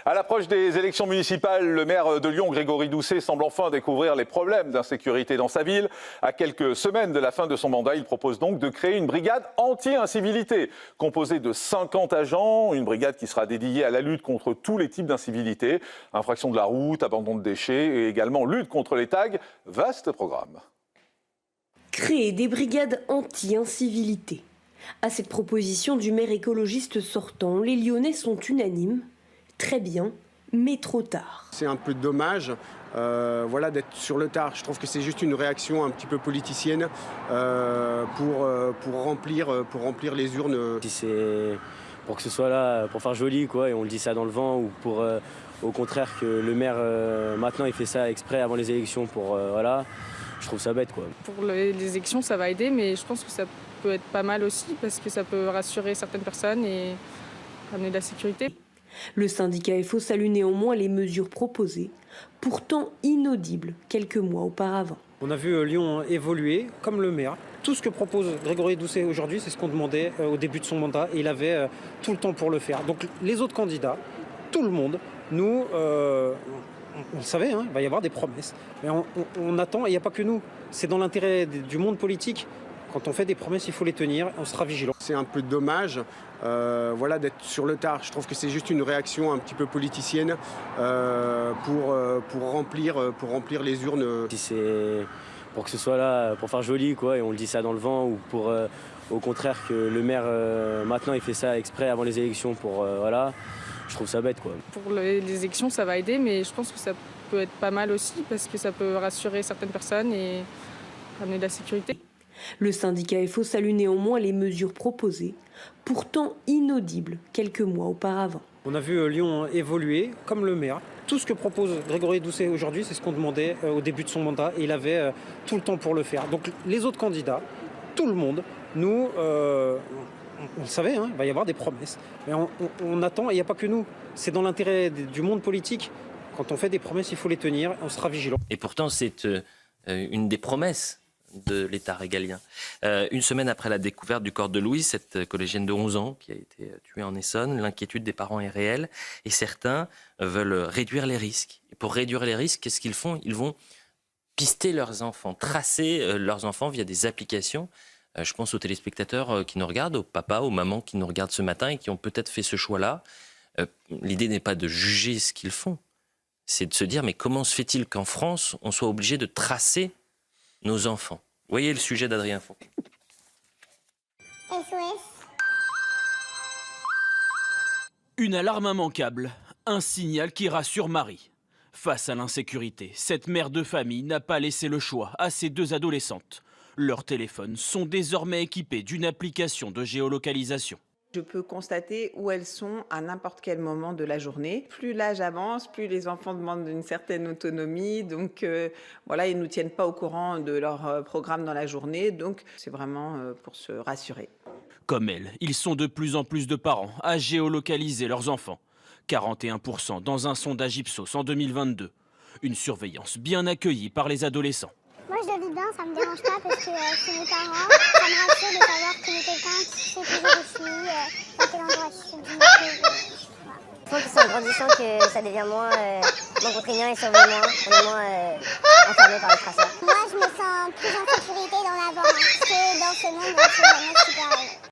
À l'approche des élections municipales, le maire de Lyon, Grégory Doucet, semble enfin découvrir les problèmes d'insécurité dans sa ville. À quelques semaines de la fin de son mandat, il propose donc de créer une brigade anti-incivilité, composée de 50 agents, une brigade qui sera dédiée à la lutte contre tous les types d'incivilité, infraction de la route, abandon de déchets et également lutte contre les tags. Vaste programme. Créer des brigades anti-incivilité. À cette proposition du maire écologiste sortant, les Lyonnais sont unanimes. Très bien, mais trop tard. C'est un peu dommage d'être sur le tard. Je trouve que c'est juste une réaction un petit peu politicienne pour remplir les urnes. Si c'est pour que ce soit là, pour faire joli, quoi, et on le dit ça dans le vent, ou pour au contraire que le maire maintenant il fait ça exprès avant les élections pour je trouve ça bête, quoi. Pour les élections, ça va aider, mais je pense que ça peut être pas mal aussi parce que ça peut rassurer certaines personnes et amener de la sécurité. Le syndicat FO salue néanmoins les mesures proposées, pourtant inaudibles quelques mois auparavant. On a vu Lyon évoluer comme le maire. Tout ce que propose Grégory Doucet aujourd'hui, c'est ce qu'on demandait au début de son mandat et il avait tout le temps pour le faire. Donc les autres candidats, tout le monde, nous, on savait, il va y avoir des promesses. Mais on attend, et il n'y a pas que nous. C'est dans l'intérêt du monde politique. Quand on fait des promesses, il faut les tenir, on sera vigilant. C'est un peu dommage d'être sur le tard. Je trouve que c'est juste une réaction un petit peu politicienne pour remplir les urnes. Si c'est pour que ce soit là, pour faire joli, quoi, et on le dit ça dans le vent, ou pour au contraire que le maire maintenant il fait ça exprès avant les élections pour je trouve ça bête, quoi. Pour les élections, ça va aider, mais je pense que ça peut être pas mal aussi parce que ça peut rassurer certaines personnes et amener de la sécurité. Le syndicat FO salue néanmoins les mesures proposées, pourtant inaudibles quelques mois auparavant. On a vu Lyon évoluer comme le maire. Tout ce que propose Grégory Doucet aujourd'hui, c'est ce qu'on demandait au début de son mandat et il avait tout le temps pour le faire. Donc les autres candidats, tout le monde, nous, on le savait, il va y avoir des promesses. Mais on attend, et il n'y a pas que nous. C'est dans l'intérêt du monde politique. Quand on fait des promesses, il faut les tenir, on sera vigilant. Et pourtant, c'est une des promesses de l'État régalien. Une semaine après la découverte du corps de Louise, cette collégienne de 11 ans qui a été tuée en Essonne, l'inquiétude des parents est réelle et certains veulent réduire les risques. Et pour réduire les risques, qu'est-ce qu'ils font ? Ils vont pister leurs enfants, tracer leurs enfants via des applications. Je pense aux téléspectateurs qui nous regardent, aux papas, aux mamans qui nous regardent ce matin et qui ont peut-être fait ce choix-là. L'idée n'est pas de juger ce qu'ils font, c'est de se dire mais comment se fait-il qu'en France, on soit obligé de tracer nos enfants. Vous voyez le sujet d'Adrien Font. SOS. Une alarme immanquable, un signal qui rassure Marie. Face à l'insécurité, cette mère de famille n'a pas laissé le choix à ses deux adolescentes. Leurs téléphones sont désormais équipés d'une application de géolocalisation. Je peux constater où elles sont à n'importe quel moment de la journée. Plus l'âge avance, plus les enfants demandent une certaine autonomie. Donc ils ne nous tiennent pas au courant de leur programme dans la journée. Donc c'est vraiment pour se rassurer. Comme elle, ils sont de plus en plus de parents à géolocaliser leurs enfants. 41% dans un sondage Ipsos en 2022. Une surveillance bien accueillie par les adolescents. Moi je le vis bien, ça me dérange pas parce que c'est mes parents. Ça me rassure de savoir qu'il y a quelqu'un qui sait toujours où je suis, à quel endroit je suis. Je pense que c'est en grandissant que ça devient moins contraignant et surveillant moins. On est moins enfermé par les traceurs. Moi je me sens plus en sécurité dans la banque parce que dans ce monde, on ne sait jamais ce qui peut arriver.